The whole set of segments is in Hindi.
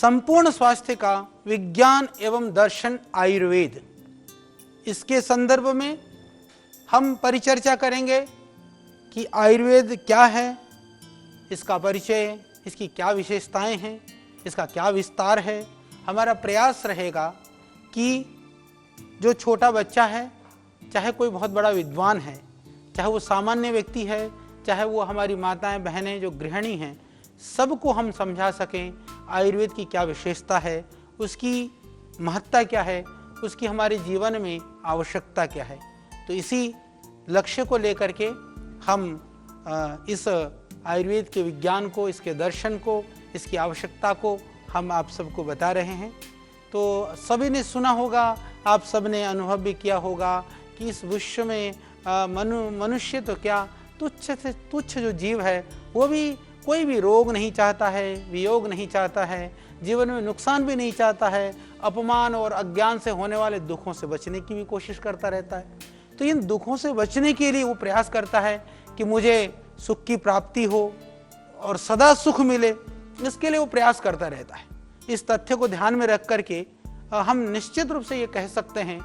संपूर्ण स्वास्थ्य का विज्ञान एवं दर्शन आयुर्वेद, इसके संदर्भ में हम परिचर्चा करेंगे कि आयुर्वेद क्या है, इसका परिचय, इसकी क्या विशेषताएं हैं, इसका क्या विस्तार है। हमारा प्रयास रहेगा कि जो छोटा बच्चा है, चाहे कोई बहुत बड़ा विद्वान है, चाहे वो सामान्य व्यक्ति है, चाहे वो हमारी माताएं बहनें जो गृहिणी हैं, सबको हम समझा सकें आयुर्वेद की क्या विशेषता है, उसकी महत्ता क्या है, उसकी हमारे जीवन में आवश्यकता क्या है। तो इसी लक्ष्य को लेकर के हम इस आयुर्वेद के विज्ञान को, इसके दर्शन को, इसकी आवश्यकता को हम आप सबको बता रहे हैं। तो सभी ने सुना होगा, आप सब ने अनुभव भी किया होगा कि इस विश्व में मनुष्य तो क्या तुच्छ से तुच्छ जो जीव है, वो भी कोई भी रोग नहीं चाहता है, वियोग नहीं चाहता है, जीवन में नुकसान भी नहीं चाहता है, अपमान और अज्ञान से होने वाले दुखों से बचने की भी कोशिश करता रहता है। तो इन दुखों से बचने के लिए वो प्रयास करता है कि मुझे सुख की प्राप्ति हो और सदा सुख मिले, इसके लिए वो प्रयास करता रहता है। इस तथ्य को ध्यान में रख करके हम निश्चित रूप से ये कह सकते हैं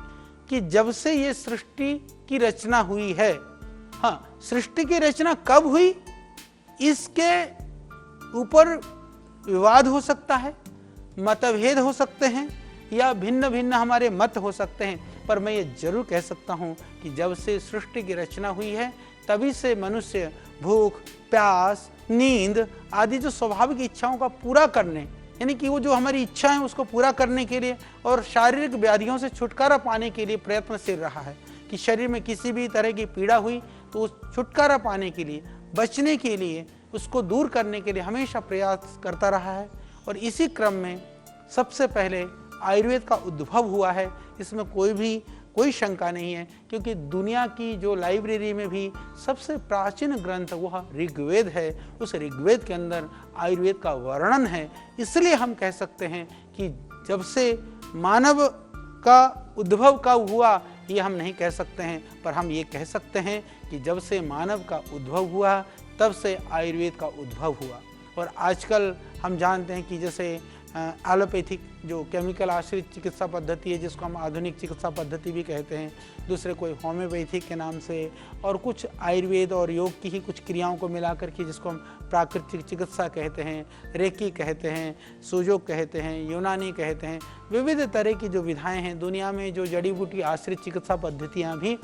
कि जब से ये सृष्टि की रचना हुई है, हाँ, सृष्टि की रचना कब हुई इसके ऊपर विवाद हो सकता है, मतभेद हो सकते हैं, या भिन्न भिन्न हमारे मत हो सकते हैं, पर मैं ये जरूर कह सकता हूँ कि जब से सृष्टि की रचना हुई है तभी से मनुष्य भूख, प्यास, नींद आदि जो स्वाभाविक इच्छाओं का पूरा करने, यानी कि वो जो हमारी इच्छा है उसको पूरा करने के लिए और शारीरिक व्याधियों से छुटकारा पाने के लिए प्रयत्नशील रहा है। कि शरीर में किसी भी तरह की पीड़ा हुई तो उस छुटकारा पाने के लिए, बचने के लिए, उसको दूर करने के लिए हमेशा प्रयास करता रहा है। और इसी क्रम में सबसे पहले आयुर्वेद का उद्भव हुआ है, इसमें कोई शंका नहीं है, क्योंकि दुनिया की जो लाइब्रेरी में भी सबसे प्राचीन ग्रंथ वह ऋग्वेद है, उस ऋग्वेद के अंदर आयुर्वेद का वर्णन है। इसलिए हम कह सकते हैं कि जब से मानव का उद्भव कब हुआ ये हम नहीं कह सकते हैं, पर हम ये कह सकते हैं कि जब से मानव का उद्भव हुआ तब से आयुर्वेद का उद्भव हुआ। और आजकल हम जानते हैं कि जैसे एलोपैथिक जो केमिकल आश्रित चिकित्सा पद्धति है, जिसको हम आधुनिक चिकित्सा पद्धति भी कहते हैं, दूसरे कोई होम्योपैथिक के नाम से, और कुछ आयुर्वेद और योग की ही कुछ क्रियाओं को मिलाकर के जिसको हम प्राकृतिक चिकित्सा कहते हैं, रेकी कहते हैं, सुजोग कहते हैं, यूनानी कहते हैं, विविध तरह की जो विधाएं हैं दुनिया में, जो जड़ी बूटी आश्रित चिकित्सा पद्धतियाँ भी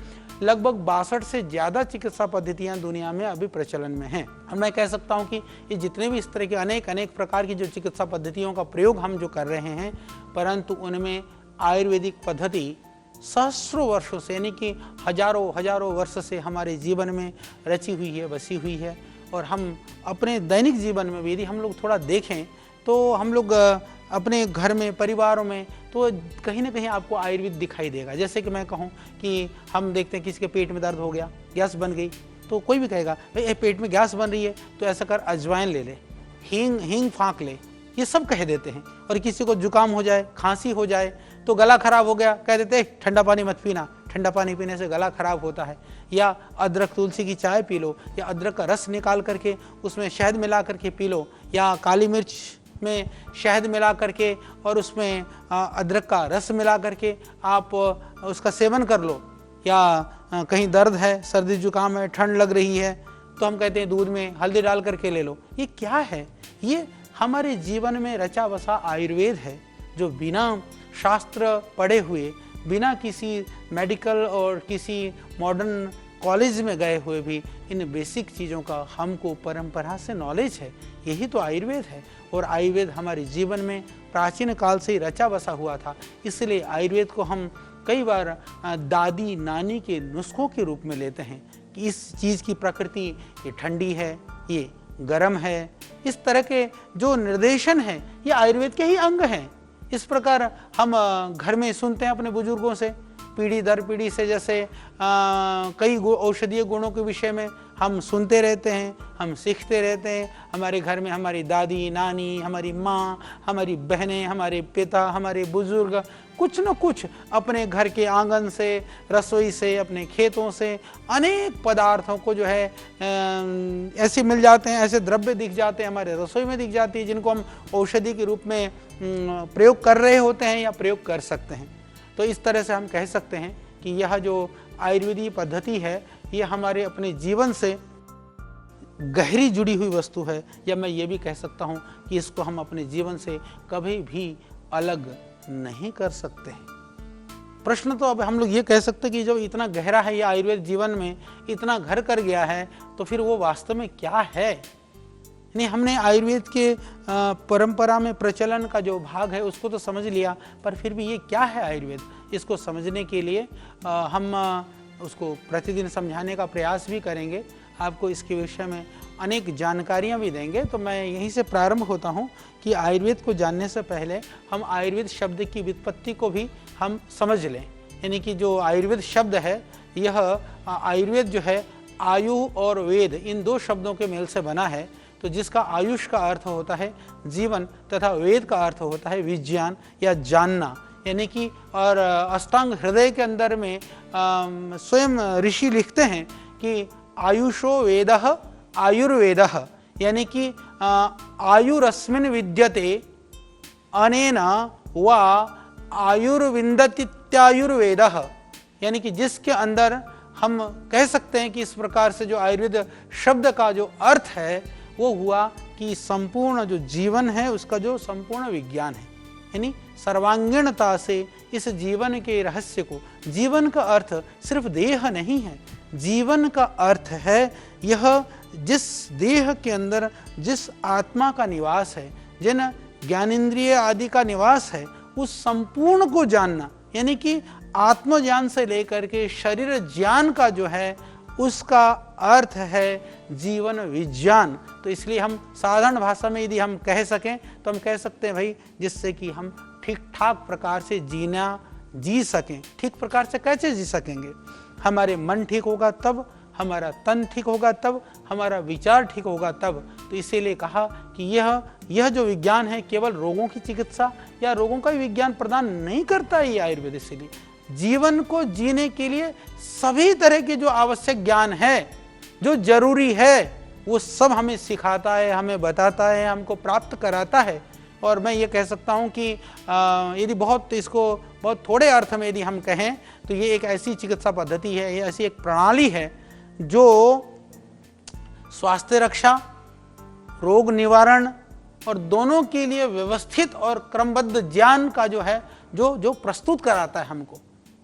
लगभग 62 से ज़्यादा चिकित्सा पद्धतियाँ दुनिया में अभी प्रचलन में हैं। और मैं कह सकता हूँ कि ये जितने भी इस तरह के अनेक प्रकार की जो चिकित्सा पद्धतियों का प्रयोग हम जो कर रहे हैं, परंतु उनमें आयुर्वेदिक पद्धति सहस्रों वर्षों से, यानी कि हजारों वर्ष से हमारे जीवन में रची हुई है, बसी हुई है। और हम अपने दैनिक जीवन में भी यदि हम लोग थोड़ा देखें तो हम लोग अपने घर में, परिवारों में, तो कहीं ना कहीं आपको आयुर्वेद दिखाई देगा। जैसे कि मैं कहूँ कि हम देखते हैं किसी के पेट में दर्द हो गया, गैस बन गई, तो कोई भी कहेगा भाई पेट में गैस बन रही है तो ऐसा कर अजवाइन ले ले, हींग फाँक ले, ये सब कह देते हैं। और किसी को जुकाम हो जाए, खांसी हो जाए, तो गला खराब हो गया, कह देते हैं ठंडा पानी मत पीना, ठंडा पानी पीने से गला खराब होता है। या अदरक तुलसी की चाय पी लो, या अदरक का रस निकाल करके उसमें शहद मिला करके पी लो, या काली मिर्च में शहद मिला करके और उसमें अदरक का रस मिला करके आप उसका सेवन कर लो। या कहीं दर्द है, सर्दी जुकाम है, ठंड लग रही है, तो हम कहते हैं दूध में हल्दी डाल करके ले लो। ये क्या है? ये हमारे जीवन में रचा बसा आयुर्वेद है, जो बिना शास्त्र पढ़े हुए, बिना किसी मेडिकल और किसी मॉडर्न कॉलेज में गए हुए भी इन बेसिक चीज़ों का हमको परंपरा से नॉलेज है। यही तो आयुर्वेद है। और आयुर्वेद हमारे जीवन में प्राचीन काल से ही रचा बसा हुआ था। इसलिए आयुर्वेद को हम कई बार दादी नानी के नुस्खों के रूप में लेते हैं कि इस चीज़ की प्रकृति ये ठंडी है, ये गर्म है, इस तरह के जो निर्देशन है ये आयुर्वेद के ही अंग हैं। इस प्रकार हम घर में सुनते हैं अपने बुजुर्गों से, पीढ़ी दर पीढ़ी से, जैसे कई औषधीय गुणों के विषय में हम सुनते रहते हैं, हम सीखते रहते हैं। हमारे घर में हमारी दादी, नानी, हमारी माँ, हमारी बहनें, हमारे पिता, हमारे बुजुर्ग कुछ न कुछ अपने घर के आंगन से, रसोई से, अपने खेतों से अनेक पदार्थों को जो है ऐसे मिल जाते हैं, ऐसे द्रव्य दिख जाते हैं, हमारे रसोई में दिख जाती है, जिनको हम औषधि के रूप में प्रयोग कर रहे होते हैं या प्रयोग कर सकते हैं। तो इस तरह से हम कह सकते हैं कि यह जो आयुर्वेदीय पद्धति है यह हमारे अपने जीवन से गहरी जुड़ी हुई वस्तु है, या मैं ये भी कह सकता हूँ कि इसको हम अपने जीवन से कभी भी अलग नहीं कर सकते हैं। प्रश्न तो अब हम लोग ये कह सकते हैं कि जब इतना गहरा है, ये आयुर्वेद जीवन में इतना घर कर गया है, तो फिर वो वास्तव में क्या है। नहीं, हमने आयुर्वेद के परंपरा में प्रचलन का जो भाग है उसको तो समझ लिया, पर फिर भी ये क्या है आयुर्वेद, इसको समझने के लिए हम उसको प्रतिदिन समझाने का प्रयास भी करेंगे। आपको इसके विषय में अनेक जानकारियाँ भी देंगे। तो मैं यहीं से प्रारंभ होता हूँ कि आयुर्वेद को जानने से पहले हम आयुर्वेद शब्द की व्युत्पत्ति को भी हम समझ लें। यानी कि जो आयुर्वेद शब्द है, यह आयुर्वेद जो है आयु और वेद इन दो शब्दों के मेल से बना है। तो जिसका आयुष का अर्थ होता है जीवन तथा वेद का अर्थ होता है विज्ञान या जानना। यानी कि और अष्टांग हृदय के अंदर में स्वयं ऋषि लिखते हैं कि आयुषो वेदः आयुर्वेदः, यानी कि आयुरस्मिन् विद्यते अनेन वा आयुर्विन्दतीत्यायुर्वेदः। यानी कि जिसके अंदर हम कह सकते हैं कि इस प्रकार से जो आयुर्वेद शब्द का जो अर्थ है वो हुआ कि संपूर्ण जो जीवन है उसका जो संपूर्ण विज्ञान है। यानी सर्वांगीणता से इस जीवन के रहस्य को, जीवन का अर्थ सिर्फ देह नहीं है, जीवन का अर्थ है यह जिस देह के अंदर जिस आत्मा का निवास है, जिन ज्ञानेंद्रिय आदि का निवास है, उस संपूर्ण को जानना। यानी कि आत्मज्ञान से लेकर के शरीर ज्ञान का जो है उसका अर्थ है जीवन विज्ञान। तो इसलिए हम साधारण भाषा में यदि हम कह सकें तो हम कह सकते हैं भाई, जिससे कि हम ठीक ठाक प्रकार से जी सकें। ठीक प्रकार से कैसे जी सकेंगे? हमारे मन ठीक होगा तब, हमारा तन ठीक होगा तब, हमारा विचार ठीक होगा तब। तो इसीलिए कहा कि यह जो विज्ञान है केवल रोगों की चिकित्सा या रोगों का विज्ञान प्रदान नहीं करता है ये आयुर्वेद। इसीलिए जीवन को जीने के लिए सभी तरह के जो आवश्यक ज्ञान है, जो जरूरी है, वो सब हमें सिखाता है, हमें बताता है, हमको प्राप्त कराता है। और मैं ये कह सकता हूँ कि यदि इसको बहुत थोड़े अर्थ में यदि हम कहें तो ये एक ऐसी चिकित्सा पद्धति है, ये ऐसी एक प्रणाली है जो स्वास्थ्य रक्षा, रोग निवारण और दोनों के लिए व्यवस्थित और क्रमबद्ध ज्ञान का जो है जो प्रस्तुत कराता है हमको।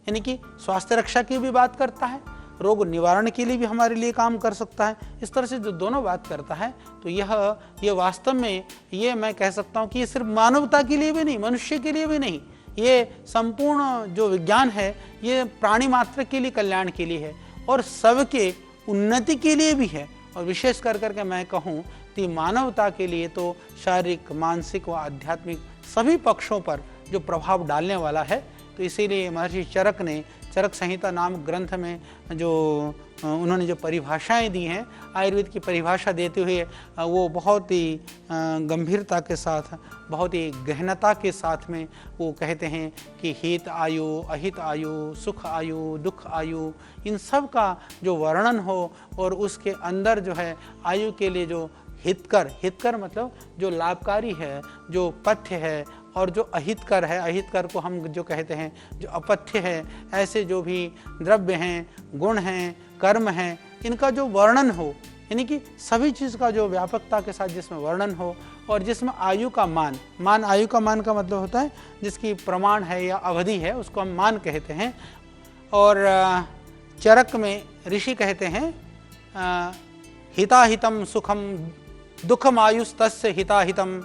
यानी कि स्वास्थ्य रक्षा की भी बात करता है, रोग निवारण के लिए भी हमारे लिए काम कर सकता है। इस तरह से जो दोनों बात करता है, तो यह वास्तव में ये मैं कह सकता हूँ कि ये सिर्फ मानवता के लिए भी नहीं, मनुष्य के लिए भी नहीं, ये संपूर्ण जो विज्ञान है ये प्राणी मात्र के लिए कल्याण के लिए है और सबके उन्नति के लिए भी है। और विशेष कर करके मैं कहूँ कि मानवता के लिए तो शारीरिक, मानसिक व आध्यात्मिक सभी पक्षों पर जो प्रभाव डालने वाला है। तो इसीलिए महर्षि चरक ने चरक संहिता नाम ग्रंथ में जो उन्होंने जो परिभाषाएं दी हैं, आयुर्वेद की परिभाषा देते हुए वो बहुत ही गंभीरता के साथ, बहुत ही गहनता के साथ में वो कहते हैं कि हित आयु, अहित आयु, सुख आयु, दुख आयु, इन सब का जो वर्णन हो और उसके अंदर जो है आयु के लिए जो हितकर मतलब जो लाभकारी है, जो पथ्य है, और जो अहितकर है, अहितकर को हम जो कहते हैं जो अपथ्य है, ऐसे जो भी द्रव्य हैं, गुण हैं, कर्म हैं, इनका जो वर्णन हो। यानी कि सभी चीज़ का जो व्यापकता के साथ जिसमें वर्णन हो और जिसमें आयु का मान आयु का मान का मतलब होता है जिसकी प्रमाण है या अवधि है, उसको हम मान कहते हैं। और चरक में ऋषि कहते हैं हिताहितम सुखम दुखम आयुस्तस्य हिताहितम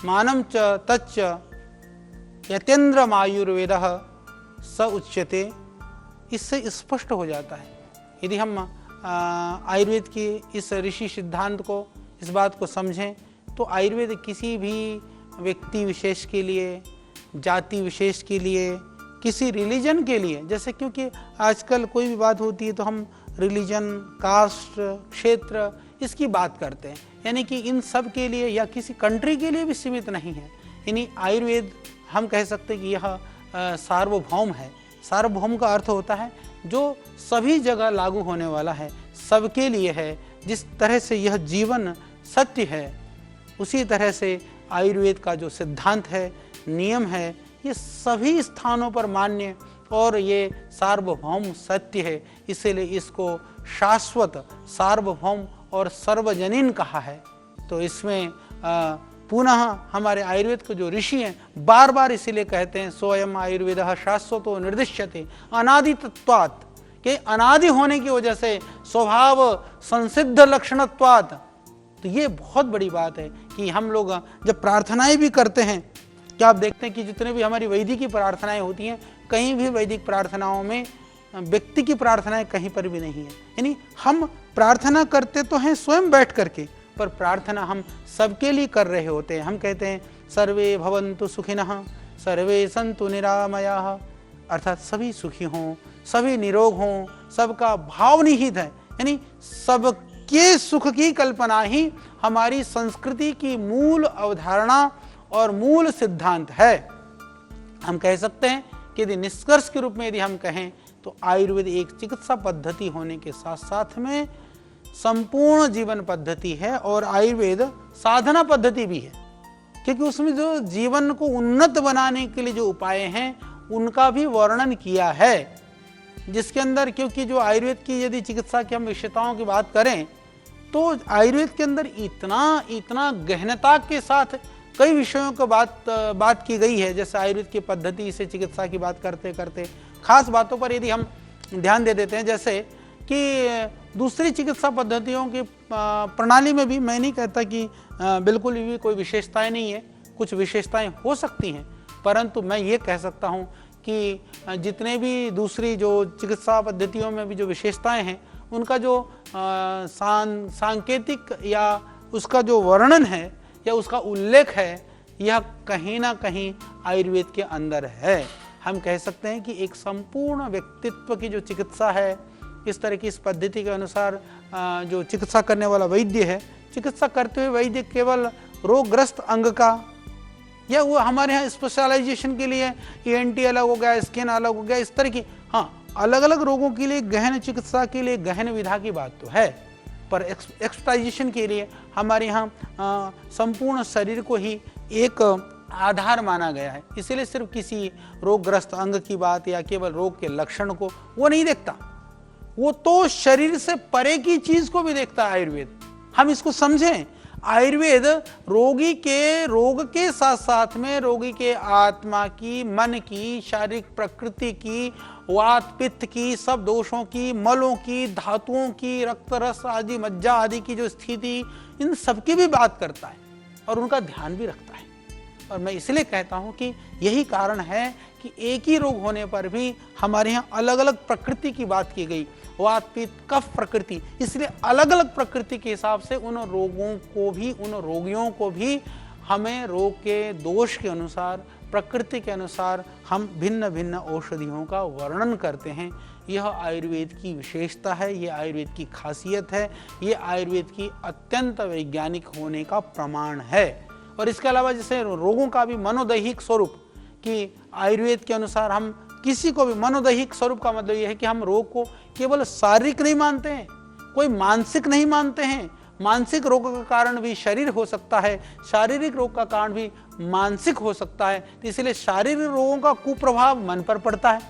मानम च तच्च यतेन्द्रमायुर्वेदः स उच्यते। इससे स्पष्ट हो जाता है यदि हम आयुर्वेद की इस ऋषि सिद्धांत को, इस बात को समझें, तो आयुर्वेद किसी भी व्यक्ति विशेष के लिए, जाति विशेष के लिए, किसी रिलीजन के लिए, जैसे क्योंकि आजकल कोई भी बात होती है तो हम रिलीजन, कास्ट, क्षेत्र इसकी बात करते हैं। यानी कि इन सब के लिए या किसी कंट्री के लिए भी सीमित नहीं है। यानी आयुर्वेद हम कह सकते हैं कि यह सार्वभौम है। सार्वभौम का अर्थ होता है जो सभी जगह लागू होने वाला है, सबके लिए है। जिस तरह से यह जीवन सत्य है, उसी तरह से आयुर्वेद का जो सिद्धांत है, नियम है, ये सभी स्थानों पर मान्य और ये सार्वभौम सत्य है। इसीलिए इसको शाश्वत, सार्वभौम और सर्वजनीन कहा है। तो इसमें पुनः हमारे आयुर्वेद के जो ऋषि हैं बार बार इसीलिए कहते हैं सोयम आयुर्वेदः शाश्वतो निर्दिश्यते अनादि तत्वात्, के अनादि होने की वजह से स्वभाव संसिद्ध लक्षणत्वात्। तो ये बहुत बड़ी बात है कि हम लोग जब प्रार्थनाएं भी करते हैं, क्या आप देखते हैं कि जितने भी हमारी वैदिक की प्रार्थनाएं होती हैं, कहीं भी वैदिक प्रार्थनाओं में व्यक्ति की प्रार्थनाएं कहीं पर भी नहीं है। यानी हम प्रार्थना करते तो हैं स्वयं बैठ करके, पर प्रार्थना हम सबके लिए कर रहे होते हैं। हम कहते हैं सर्वे भवन्तु सुखिनः सर्वे सन्तु निरामयाः, अर्थात सभी सुखी हों, सभी निरोग हों, सबका भाव निहित है। यानी सबके सुख की कल्पना ही हमारी संस्कृति की मूल अवधारणा और मूल सिद्धांत है। हम कह सकते हैं कि यदि निष्कर्ष के रूप में यदि हम कहें तो आयुर्वेद एक चिकित्सा पद्धति होने के साथ साथ में संपूर्ण जीवन पद्धति है और आयुर्वेद साधना पद्धति भी है, क्योंकि उसमें जो जीवन को उन्नत बनाने के लिए जो उपाय हैं उनका भी वर्णन किया है, जिसके अंदर, क्योंकि जो आयुर्वेद की यदि चिकित्सा की हम विशेषताओं की बात करें तो आयुर्वेद के अंदर इतना गहनता के साथ कई विषयों को बात की गई है। जैसे आयुर्वेद की पद्धति से चिकित्सा की बात करते करते खास बातों पर यदि हम ध्यान दे देते हैं, जैसे कि दूसरी चिकित्सा पद्धतियों की प्रणाली में भी मैं नहीं कहता कि बिल्कुल भी कोई विशेषताएं नहीं है, कुछ विशेषताएं हो सकती हैं, परंतु मैं ये कह सकता हूँ कि जितने भी दूसरी जो चिकित्सा पद्धतियों में भी जो विशेषताएं हैं उनका जो सांकेतिक या उसका जो वर्णन है या उसका उल्लेख है, यह कहीं ना कहीं आयुर्वेद के अंदर है। हम कह सकते हैं कि एक संपूर्ण व्यक्तित्व की जो चिकित्सा है, इस तरह की इस पद्धति के अनुसार जो चिकित्सा करने वाला वैद्य है, चिकित्सा करते हुए वैद्य केवल रोगग्रस्त अंग का, या वो हमारे यहाँ स्पेशलाइजेशन के लिए ENT अलग हो गया, स्किन अलग हो गया, इस तरह की, हाँ, अलग अलग रोगों के लिए गहन चिकित्सा के लिए गहन विधा की बात तो है, पर एक्सपर्टाइजेशन के लिए हमारे यहाँ संपूर्ण शरीर को ही एक आधार माना गया है। इसीलिए सिर्फ किसी रोगग्रस्त अंग की बात या केवल रोग के लक्षण को वो नहीं देखता, वो तो शरीर से परे की चीज को भी देखता है आयुर्वेद। हम इसको समझें, आयुर्वेद रोगी के रोग के साथ साथ में रोगी के आत्मा की, मन की, शारीरिक प्रकृति की, वात पित्त की, सब दोषों की, मलों की, धातुओं की, रक्त रस आदि, मज्जा आदि की जो स्थिति, इन सबकी भी बात करता है और उनका ध्यान भी रखता है। और मैं इसलिए कहता हूं कि यही कारण है कि एक ही रोग होने पर भी हमारे यहाँ अलग अलग प्रकृति की बात की गई, वात पित्त कफ प्रकृति, इसलिए अलग अलग प्रकृति के हिसाब से उन रोगों को भी, उन रोगियों को भी हमें रोग के दोष के अनुसार, प्रकृति के अनुसार हम भिन्न भिन्न औषधियों का वर्णन करते हैं। यह आयुर्वेद की विशेषता है, यह आयुर्वेद की खासियत है, यह आयुर्वेद की अत्यंत वैज्ञानिक होने का प्रमाण है। और इसके अलावा जैसे रोगों का भी मनोदैहिक स्वरूप, कि आयुर्वेद के अनुसार हम किसी को भी, मनोदैहिक स्वरूप का मतलब यह है कि हम रोग को केवल शारीरिक नहीं मानते हैं, कोई मानसिक नहीं मानते हैं। मानसिक रोग का कारण भी शरीर हो सकता है, शारीरिक रोग का कारण भी मानसिक हो सकता है, तो इसलिए शारीरिक रोगों का कुप्रभाव मन पर पड़ता है,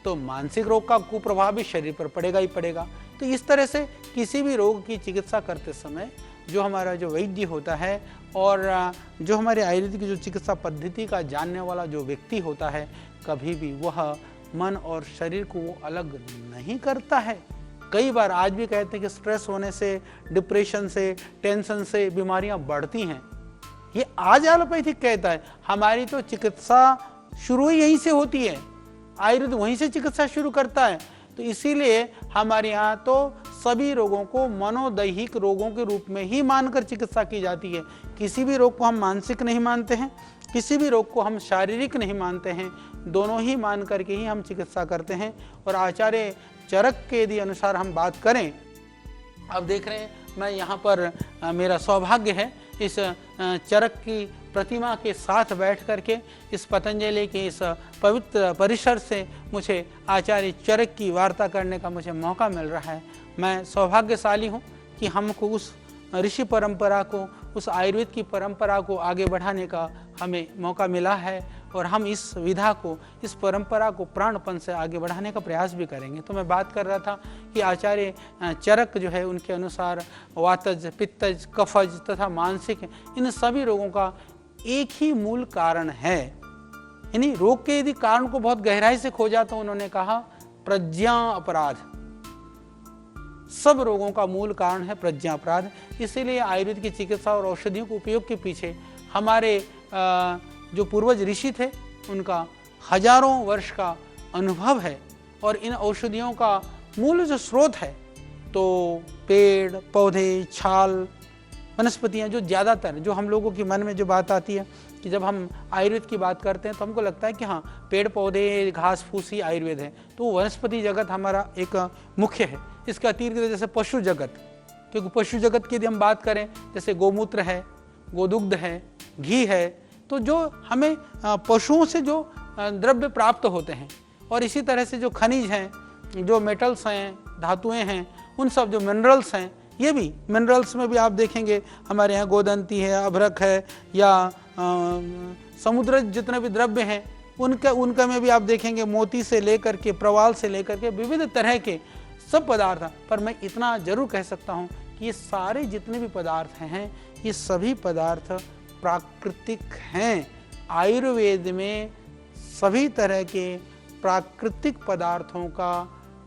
तो मानसिक रोग का कुप्रभाव भी शरीर पर पड़ेगा ही पड़ेगा। तो इस तरह से किसी भी रोग की चिकित्सा करते समय जो हमारा जो वैद्य होता है और जो हमारे आयुर्वेद की जो चिकित्सा पद्धति का जानने वाला जो व्यक्ति होता है, कभी भी वह मन और शरीर को वो अलग नहीं करता है। कई बार आज भी कहते हैं कि स्ट्रेस होने से, डिप्रेशन से, टेंशन से बीमारियां बढ़ती हैं, ये आज एलोपैथिक कहता है। हमारी तो चिकित्सा शुरू ही यहीं से होती है, आयुर्वेद वहीं से चिकित्सा शुरू करता है। तो इसीलिए हमारे यहाँ तो सभी रोगों को मनोदैहिक रोगों के रूप में ही मानकर चिकित्सा की जाती है। किसी भी रोग को हम मानसिक नहीं मानते हैं, किसी भी रोग को हम शारीरिक नहीं मानते हैं, दोनों ही मान करके ही हम चिकित्सा करते हैं। और आचार्य चरक के यदि अनुसार हम बात करें, अब देख रहे हैं मैं यहाँ पर मेरा सौभाग्य है इस चरक की प्रतिमा के साथ बैठ करके इस पतंजलि के इस पवित्र परिसर से मुझे आचार्य चरक की वार्ता करने का मुझे मौका मिल रहा है। मैं सौभाग्यशाली हूँ कि हमको उस ऋषि परंपरा को, उस आयुर्वेद की परंपरा को आगे बढ़ाने का हमें मौका मिला है और हम इस विधा को, इस परंपरा को प्राणपन से आगे बढ़ाने का प्रयास भी करेंगे। तो मैं बात कर रहा था कि आचार्य चरक जो है उनके अनुसार वातज, पित्तज, कफज तथा मानसिक इन सभी रोगों का एक ही मूल कारण है। यानी रोग के यदि कारण को बहुत गहराई से खोजा तो उन्होंने कहा प्रज्ञा अपराध। सब रोगों का मूल कारण है प्रज्ञा अपराध। इसीलिए आयुर्वेद की चिकित्सा और औषधियों के उपयोग के पीछे हमारे जो पूर्वज ऋषि थे उनका हजारों वर्ष का अनुभव है। और इन औषधियों का मूल जो स्रोत है तो पेड़, पौधे, छाल, वनस्पतियाँ, जो ज़्यादातर जो हम लोगों के मन में जो बात आती है कि जब हम आयुर्वेद की बात करते हैं तो हमको लगता है कि हाँ, पेड़ पौधे, घास फूस ही आयुर्वेद है। तो वनस्पति जगत हमारा एक मुख्य है। इसका अतिरिक्त जैसे पशु जगत, क्योंकि पशु जगत की यदि हम बात करें जैसे गोमूत्र है, गोदुग्ध है, घी है, तो जो हमें पशुओं से जो द्रव्य प्राप्त होते हैं, और इसी तरह से जो खनिज हैं, जो मेटल्स हैं, धातुएं हैं, उन सब जो मिनरल्स हैं, ये भी मिनरल्स में भी आप देखेंगे हमारे यहाँ गोदंती है, अभ्रक है, या समुद्र जितने भी द्रव्य हैं उनका में भी आप देखेंगे मोती से लेकर के, प्रवाल से लेकर के विविध तरह के सब पदार्थ हैं। पर मैं इतना जरूर कह सकता हूँ कि ये सारे जितने भी पदार्थ हैं ये सभी पदार्थ प्राकृतिक हैं। आयुर्वेद में सभी तरह के प्राकृतिक पदार्थों का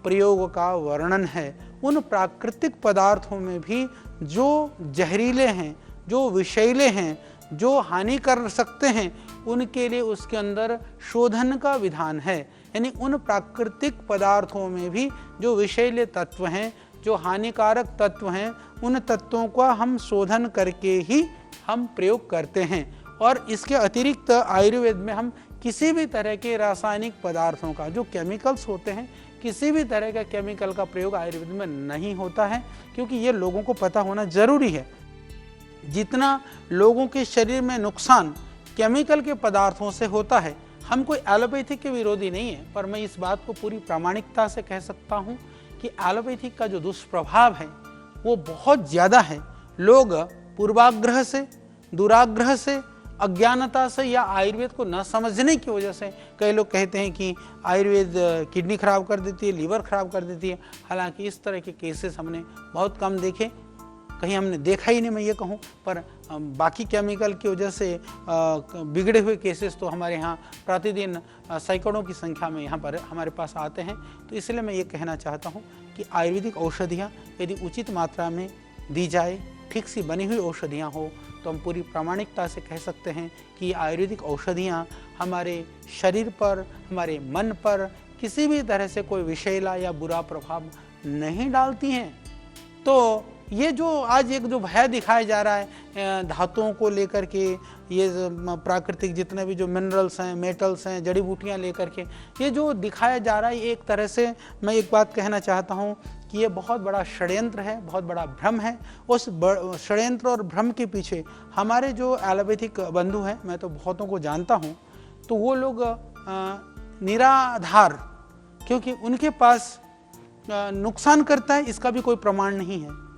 प्रयोग का वर्णन है। उन प्राकृतिक पदार्थों में भी जो जहरीले हैं, जो विषैले हैं, जो हानि कर सकते हैं, उनके लिए उसके अंदर शोधन का विधान है। यानी उन प्राकृतिक पदार्थों में भी जो विषैले तत्व हैं, जो हानिकारक तत्व हैं, उन तत्वों का हम शोधन करके ही हम प्रयोग करते हैं। और इसके अतिरिक्त आयुर्वेद में हम किसी भी तरह के रासायनिक पदार्थों का, जो केमिकल्स होते हैं, किसी भी तरह का केमिकल का प्रयोग आयुर्वेद में नहीं होता है, क्योंकि ये लोगों को पता होना जरूरी है। जितना लोगों के शरीर में नुकसान केमिकल के पदार्थों से होता है, हम कोई एलोपैथिक के विरोधी नहीं है, पर मैं इस बात को पूरी प्रामाणिकता से कह सकता हूँ कि एलोपैथिक का जो दुष्प्रभाव है वो बहुत ज़्यादा है। लोग पूर्वाग्रह से, दुराग्रह से, अज्ञानता से या आयुर्वेद को न समझने की वजह से कई लोग कहते हैं कि आयुर्वेद किडनी खराब कर देती है, लीवर खराब कर देती है। हालांकि इस तरह के केसेस हमने बहुत कम देखे, कहीं हमने देखा ही नहीं मैं ये कहूँ, पर बाकी केमिकल की वजह से बिगड़े हुए केसेस तो हमारे यहाँ प्रतिदिन सैकड़ों की संख्या में यहाँ पर हमारे पास आते हैं। तो इसलिए मैं ये कहना चाहता हूँ कि आयुर्वेदिक औषधियाँ यदि उचित मात्रा में दी जाए, ठीक सी बनी हुई औषधियाँ हो, तो हम पूरी प्रामाणिकता से कह सकते हैं कि आयुर्वेदिक औषधियाँ हमारे शरीर पर, हमारे मन पर किसी भी तरह से कोई विषैला या बुरा प्रभाव नहीं डालती हैं। तो ये जो आज एक जो भय दिखाया जा रहा है धातुओं को लेकर के, ये प्राकृतिक जितने भी जो मिनरल्स हैं, मेटल्स हैं, जड़ी बूटियाँ लेकर के ये जो दिखाया जा रहा है, एक तरह से मैं एक बात कहना चाहता हूँ कि ये बहुत बड़ा षड्यंत्र है, बहुत बड़ा भ्रम है। उस षड्यंत्र और भ्रम के पीछे हमारे जो एलोपैथिक बंधु हैं, मैं तो बहुतों को जानता हूँ, तो वो लोग निराधार, क्योंकि उनके पास नुकसान करता है इसका भी कोई प्रमाण नहीं है,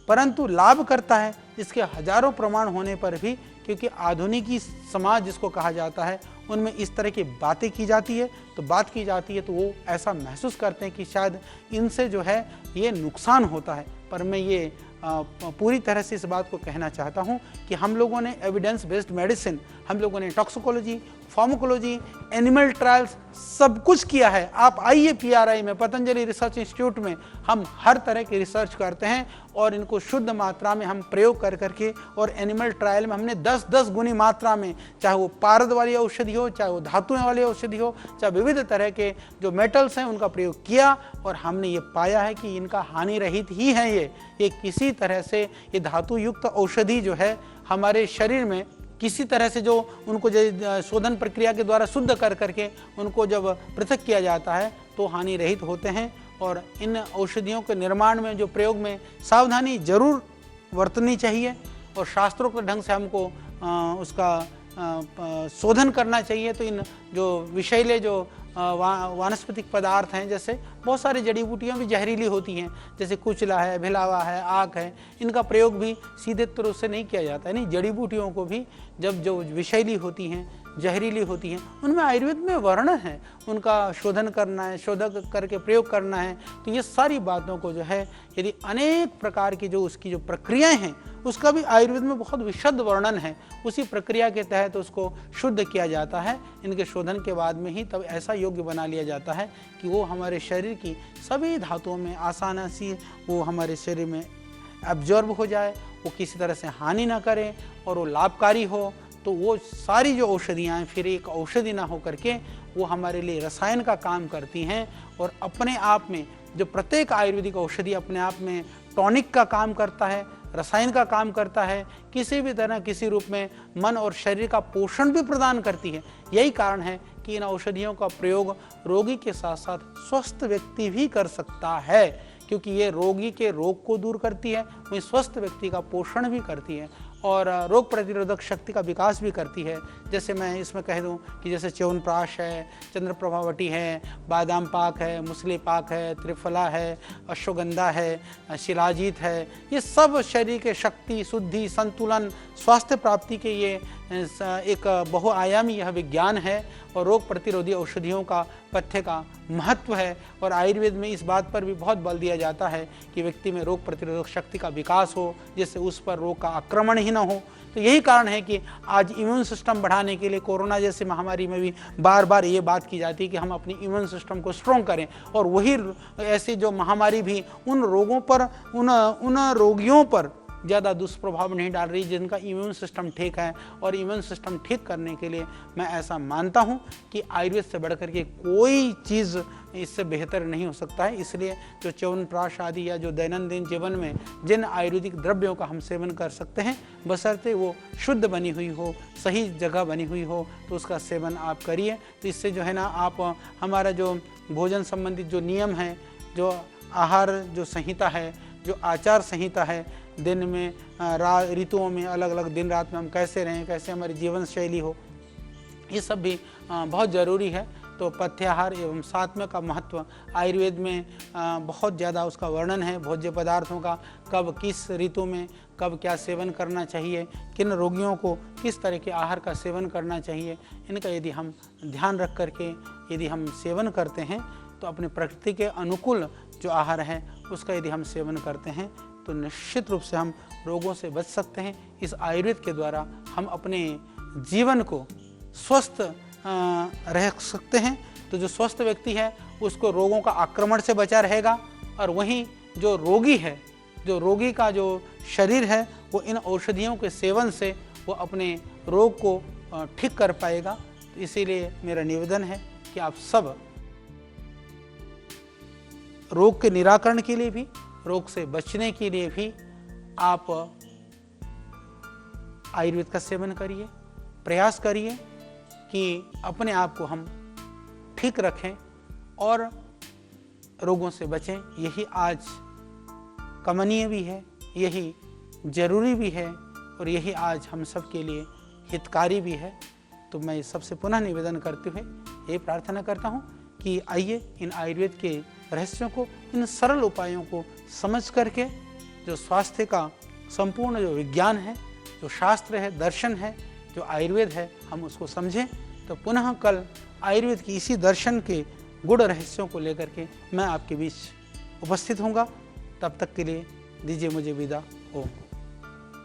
परंतु लाभ करता है इसके हजारों प्रमाण होने पर भी, क्योंकि आधुनिकी समाज जिसको कहा जाता है उनमें इस तरह की बातें की जाती है, तो बात की जाती है तो वो ऐसा महसूस करते हैं कि शायद इनसे जो है ये नुकसान होता है। पर मैं ये पूरी तरह से इस बात को कहना चाहता हूँ कि हम लोगों ने एविडेंस बेस्ड मेडिसिन, हम लोगों ने टॉक्सिकोलॉजी, फार्माकोलॉजी, एनिमल ट्रायल्स सब कुछ किया है। आप आइए PRI में, पतंजलि रिसर्च इंस्टीट्यूट में, हम हर तरह की रिसर्च करते हैं और इनको शुद्ध मात्रा में हम प्रयोग कर करके, और एनिमल ट्रायल में हमने 10-10 गुनी मात्रा में, चाहे वो पारद वाली औषधि हो, चाहे वो धातुएं वाली औषधि हो, चाहे विविध तरह के जो मेटल्स हैं उनका प्रयोग किया, और हमने ये पाया है कि इनका हानि रहित ही है। ये किसी तरह से ये धातु युक्त औषधि जो है हमारे शरीर में किसी तरह से जो उनको शोधन प्रक्रिया के द्वारा शुद्ध कर करके उनको जब पृथक किया जाता है तो हानि रहित होते हैं। और इन औषधियों के निर्माण में, जो प्रयोग में सावधानी जरूर बरतनी चाहिए, और शास्त्रोक्त ढंग से हमको उसका शोधन करना चाहिए। तो इन जो विषैले जो वानस्पतिक पदार्थ हैं, जैसे बहुत सारी जड़ी बूटियाँ भी जहरीली होती हैं, जैसे कुचला है, भिलावा है, आक है, इनका प्रयोग भी सीधे तौर से नहीं किया जाता है। नहीं, जड़ी बूटियों को भी जब जो विषैली होती हैं, जहरीली होती हैं, उनमें आयुर्वेद में वर्णन है, उनका शोधन करना है, शोधक करके प्रयोग करना है। तो ये सारी बातों को जो है, यदि अनेक प्रकार की जो उसकी जो प्रक्रियाएं हैं, उसका भी आयुर्वेद में बहुत विशद वर्णन है। उसी प्रक्रिया के तहत उसको शुद्ध किया जाता है। इनके शोधन के बाद में ही तब ऐसा योग्य बना लिया जाता है कि वो हमारे शरीर की सभी धातुओं में आसानी से वो हमारे शरीर में एब्जॉर्ब हो जाए, वो किसी तरह से हानि ना करे और वो लाभकारी हो। तो वो सारी जो औषधियाँ फिर एक औषधि ना हो करके वो हमारे लिए रसायन का काम करती हैं। और अपने आप में जो प्रत्येक आयुर्वेदिक औषधि अपने आप में टॉनिक का काम करता है, रसायन का काम करता है, किसी भी तरह किसी रूप में मन और शरीर का पोषण भी प्रदान करती है। यही कारण है कि इन औषधियों का प्रयोग रोगी के साथ साथ स्वस्थ व्यक्ति भी कर सकता है, क्योंकि ये रोगी के रोग को दूर करती है, वहीं स्वस्थ व्यक्ति का पोषण भी करती है और रोग प्रतिरोधक शक्ति का विकास भी करती है। जैसे मैं इसमें कह दूं कि जैसे च्यवनप्राश है, चंद्रप्रभावटी है, बादाम पाक है, मुसली पाक है, त्रिफला है, अश्वगंधा है, शिलाजीत है, ये सब शरीर के शक्ति, शुद्धि, संतुलन, स्वास्थ्य प्राप्ति के ये एक बहुआयामी यह विज्ञान है। और रोग प्रतिरोधी औषधियों का पथ्य का महत्व है। और आयुर्वेद में इस बात पर भी बहुत बल दिया जाता है कि व्यक्ति में रोग प्रतिरोधक शक्ति का विकास हो, जिससे उस पर रोग का आक्रमण ही न हो। तो यही कारण है कि आज इम्यून सिस्टम बढ़ाने के लिए कोरोना जैसी महामारी में भी बार बार ये बात की जाती है कि हम अपनी इम्यून सिस्टम को स्ट्रॉन्ग करें। और वही ऐसी जो महामारी भी उन रोगों पर, उन रोगियों पर ज़्यादा दुष्प्रभाव नहीं डाल रही जिनका इम्यून सिस्टम ठीक है। और इम्यून सिस्टम ठीक करने के लिए मैं ऐसा मानता हूँ कि आयुर्वेद से बढ़कर के कोई चीज़ इससे बेहतर नहीं हो सकता है। इसलिए जो च्यवनप्राश आदि या जो दैनंदिन जीवन में जिन आयुर्वेदिक द्रव्यों का हम सेवन कर सकते हैं, बशर्ते वो शुद्ध बनी हुई हो, सही जगह बनी हुई हो, तो उसका सेवन आप करिए। तो इससे जो है ना, आप हमारा जो भोजन संबंधित जो नियम है, जो आहार जो संहिता है, जो आचार संहिता है, दिन में ऋतुओं में अलग अलग दिन रात में हम कैसे रहें, कैसे हमारी जीवन शैली हो, ये सब भी बहुत ज़रूरी है। तो पथ्याहार एवं सात्म्य का महत्व आयुर्वेद में बहुत ज़्यादा उसका वर्णन है। भोज्य पदार्थों का कब किस ऋतु में कब क्या सेवन करना चाहिए, किन रोगियों को किस तरह के आहार का सेवन करना चाहिए, इनका यदि हम ध्यान रख करके यदि हम सेवन करते हैं तो अपने प्रकृति के अनुकूल जो आहार है उसका यदि हम सेवन करते हैं तो निश्चित रूप से हम रोगों से बच सकते हैं। इस आयुर्वेद के द्वारा हम अपने जीवन को स्वस्थ रह सकते हैं। तो जो स्वस्थ व्यक्ति है उसको रोगों का आक्रमण से बचा रहेगा, और वहीं जो रोगी है, जो रोगी का जो शरीर है, वो इन औषधियों के सेवन से वो अपने रोग को ठीक कर पाएगा। तो इसीलिए मेरा निवेदन है कि आप सब रोग के निराकरण के लिए भी, रोग से बचने के लिए भी आप आयुर्वेद का सेवन करिए। प्रयास करिए कि अपने आप को हम ठीक रखें और रोगों से बचें। यही आज कमनीय भी है, यही जरूरी भी है और यही आज हम सब के लिए हितकारी भी है। तो मैं सबसे पुनः निवेदन करते हुए ये प्रार्थना करता हूँ कि आइए इन आयुर्वेद के रहस्यों को, इन सरल उपायों को समझ करके जो स्वास्थ्य का संपूर्ण जो विज्ञान है, जो शास्त्र है, दर्शन है, जो आयुर्वेद है, हम उसको समझें। तो पुनः कल आयुर्वेद की इसी दर्शन के गुड़ रहस्यों को लेकर के मैं आपके बीच उपस्थित होऊंगा। तब तक के लिए दीजिए मुझे विदा। ओम।